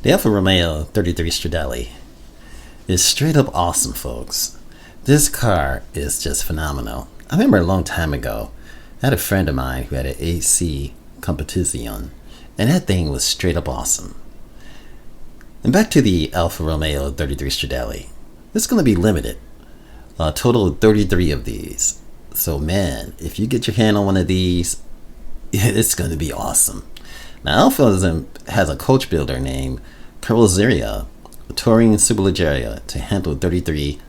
The Alfa Romeo 33 Stradale is straight up awesome, folks. This car is just phenomenal. I remember a long time ago, I had a friend of mine who had an AC Competition, and that thing was straight up awesome. And back to the Alfa Romeo 33 Stradale. It's going to be limited. A total of 33 of these. So man, if you get your hand on one of these, it's going to be awesome. Now Alfa has a coach builder named Carrozzeria, a touring superleggera, to handle 33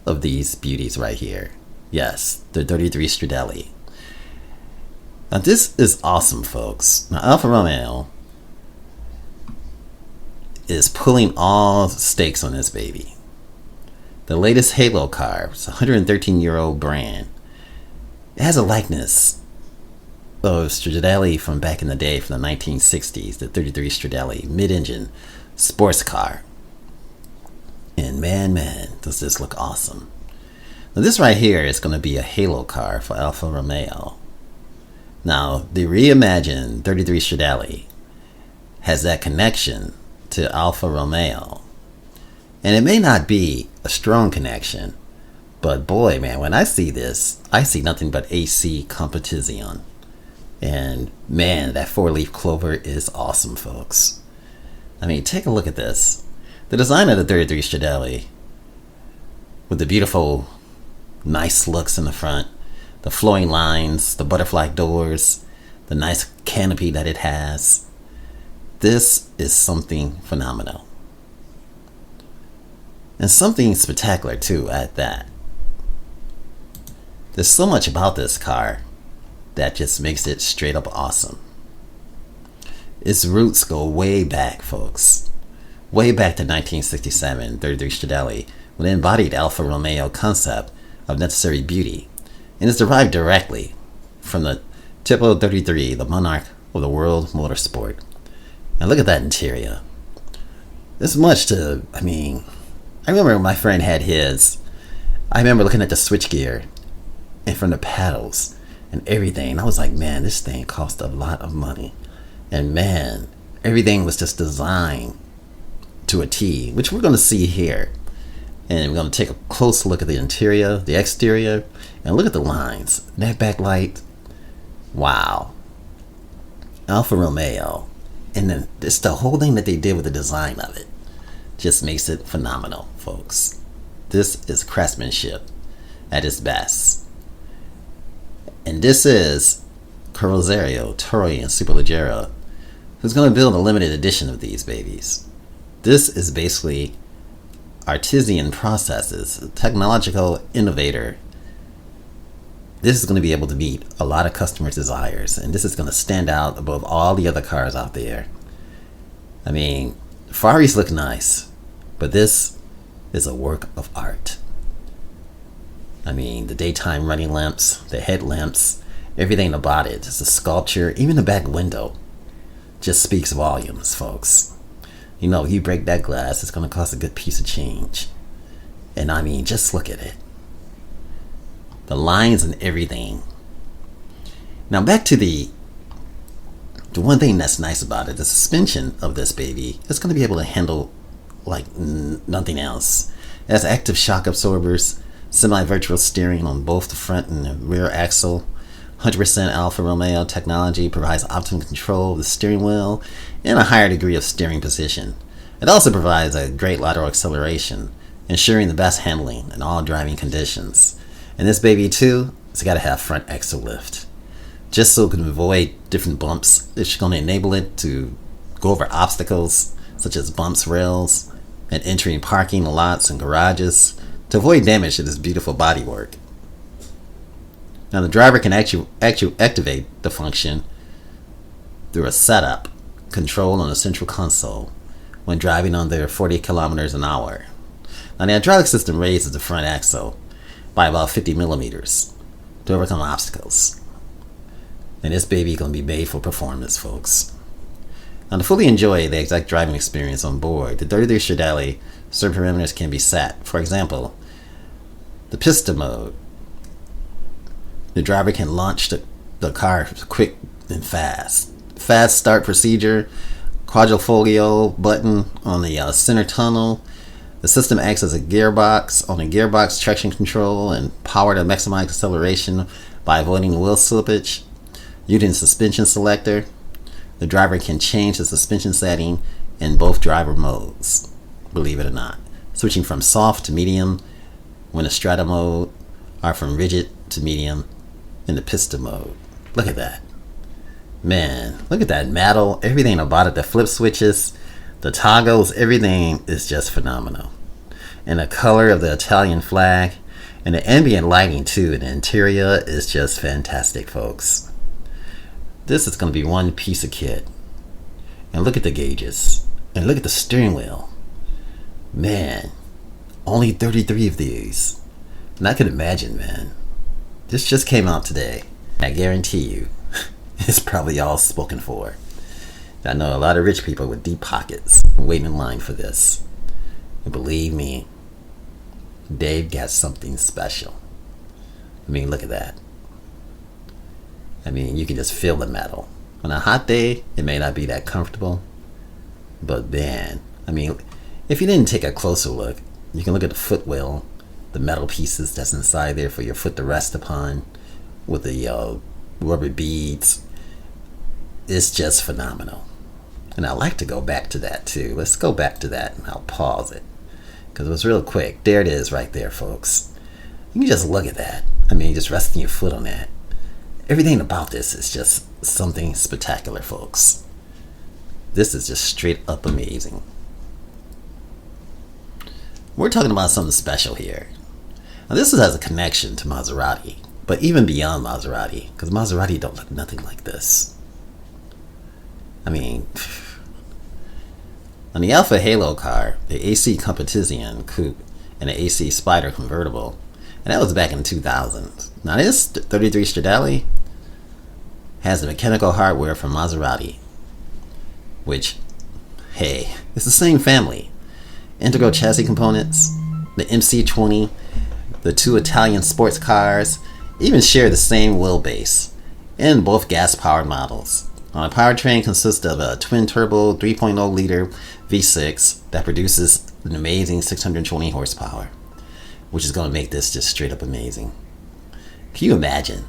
of these beauties right here. Yes, the 33 Stradale. Now this is awesome, folks. Now Alfa Romeo is pulling all stakes on this baby. The latest Halo car, it's a 113-year-old brand. It has a likeness of Stradale from back in the day, from the 1960s, the 33 Stradale mid-engine sports car. And man, does this look awesome. Now this right here is going to be a Halo car for Alfa Romeo. Now, the reimagined 33 Stradale has that connection to Alfa Romeo. And it may not be a strong connection, but boy, man, when I see this, I see nothing but AC Competition. And man, that four-leaf clover is awesome, folks. I mean, take a look at this. The design of the 33 Stradale, with the beautiful, nice looks in the front, the flowing lines, the butterfly doors, the nice canopy that it has. This is something phenomenal. And something spectacular too at that. There's so much about this car that just makes it straight up awesome. Its roots go way back, folks. Way back to 1967, 33 Stradale, when it embodied Alfa Romeo concept of necessary beauty, and is derived directly from the Tipo 33, the monarch of the world motorsport. And look at that interior. There's much to, I remember when my friend had his, I remember looking at the switchgear and from the paddles and everything. I was like, man, this thing cost a lot of money. And man, everything was just designed to a T, which we're going to see here. And we're going to take a close look at the interior, the exterior, and look at the lines. That backlight, wow. Alfa Romeo. And then it's the whole thing that they did with the design of it. Just makes it phenomenal, folks. This is craftsmanship at its best. And this is Carrozzeria, touring superleggera, who's going to build a limited edition of these babies. This is basically artisan processes, a technological innovator. This is going to be able to meet a lot of customers' desires, and this is going to stand out above all the other cars out there. Ferraris look nice, but this is a work of art. The daytime running lamps, the headlamps, everything about it, just the sculpture, even the back window, just speaks volumes, folks. You break that glass, it's going to cost a good piece of change. And just look at it. The lines and everything. Now back to the one thing that's nice about it, the suspension of this baby, it's going to be able to handle like nothing else. It has active shock absorbers, semi-virtual steering on both the front and the rear axle. 100% Alfa Romeo technology provides optimum control of the steering wheel and a higher degree of steering position. It also provides a great lateral acceleration, ensuring the best handling in all driving conditions. And this baby too, it's got to have front axle lift, just so it can avoid different bumps. It's going to enable it to go over obstacles such as bumps, rails, and entering parking lots and garages to avoid damage to this beautiful bodywork. Now the driver can actually activate the function through a setup control on the central console when driving under 40 kilometers an hour. Now the hydraulic system raises the front axle by about 50 millimeters to overcome obstacles. And this baby is going to be made for performance, folks. Now to fully enjoy the exact driving experience on board, the 33 Stradale certain parameters can be set. For example, the pista mode. The driver can launch the car quick and fast. Fast start procedure quadrifoglio button on the center tunnel. The system acts as a gearbox on the gearbox traction control and power to maximize acceleration by avoiding wheel slippage. Using suspension selector, the driver can change the suspension setting in both driver modes, believe it or not. Switching from soft to medium when the Stradale mode, or from rigid to medium in the pista mode. Look at that. Man, look at that metal, everything about it, the flip switches, the toggles, everything is just phenomenal. And the color of the Italian flag, and the ambient lighting too, in the interior is just fantastic, folks. This is going to be one piece of kit. And look at the gauges, and look at the steering wheel. Man, only 33 of these. And I could imagine, man, this just came out today. I guarantee you, it's probably all spoken for. I know a lot of rich people with deep pockets waiting in line for this. And believe me, Dave got something special. I mean, look at that. I mean, you can just feel the metal. On a hot day, it may not be that comfortable. But man, I mean, if you didn't take a closer look, you can look at the footwell, the metal pieces that's inside there for your foot to rest upon, with the rubber beads. It's just phenomenal. And I like to go back to that too. Let's go back to that and I'll pause it, because it was real quick. There it is right there, folks. You can just look at that. I mean, just resting your foot on that. Everything about this is just something spectacular, folks. This is just straight up amazing. We're talking about something special here. Now, this has a connection to Maserati, but even beyond Maserati, because Maserati don't look nothing like this. I mean, on the Alfa Halo car, the AC Competition Coupe, and the AC Spider convertible, and that was back in 2000. Now this 33 Stradale has the mechanical hardware from Maserati, which, hey, it's the same family. Integral chassis components, the MC20, the two Italian sports cars, even share the same wheelbase, in both gas-powered models. The powertrain consists of a twin-turbo 3.0-liter V6 that produces an amazing 620 horsepower, which is going to make this just straight up amazing. Can you imagine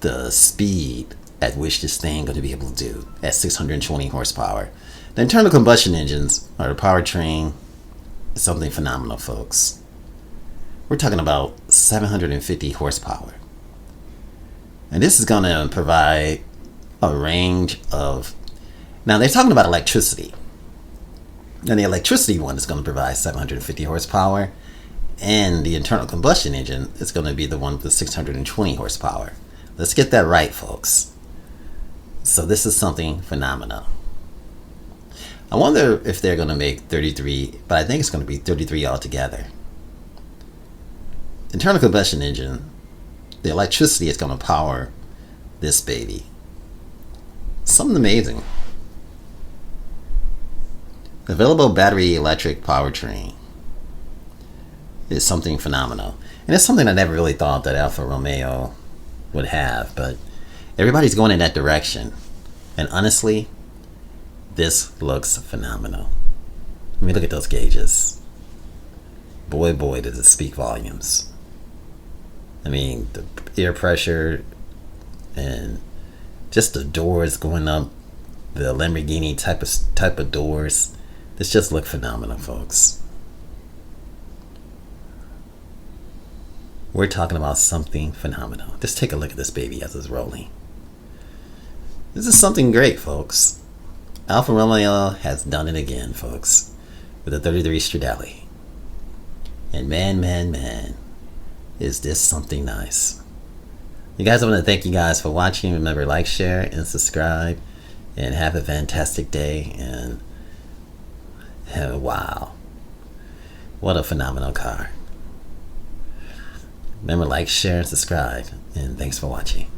the speed at which this thing is going to be able to do at 620 horsepower? The internal combustion engines, or the powertrain, is something phenomenal, folks. We're talking about 750 horsepower. And this is going to provide a range of... Now, they're talking about electricity. And the electricity one is going to provide 750 horsepower. And the internal combustion engine is going to be the one with the 620 horsepower. Let's get that right, folks. So this is something phenomenal. I wonder if they're going to make 33, but I think it's going to be 33 altogether. Internal combustion engine, the electricity is going to power this baby. Something amazing. Available battery electric powertrain is something phenomenal. And it's something I never really thought that Alfa Romeo would have, but everybody's going in that direction. And honestly, this looks phenomenal. I mean, look at those gauges. Boy, does it speak volumes. I mean, the air pressure and just the doors going up, the Lamborghini type of doors. This just look phenomenal, folks. We're talking about something phenomenal. Just take a look at this baby as it's rolling. This is something great, folks. Alfa Romeo has done it again, folks, with the 33 Stradale. And man, is this something nice. You guys, I want to thank you guys for watching. Remember, like, share, and subscribe. And have a fantastic day. And wow. What a phenomenal car. Remember, like, share, and subscribe. And thanks for watching.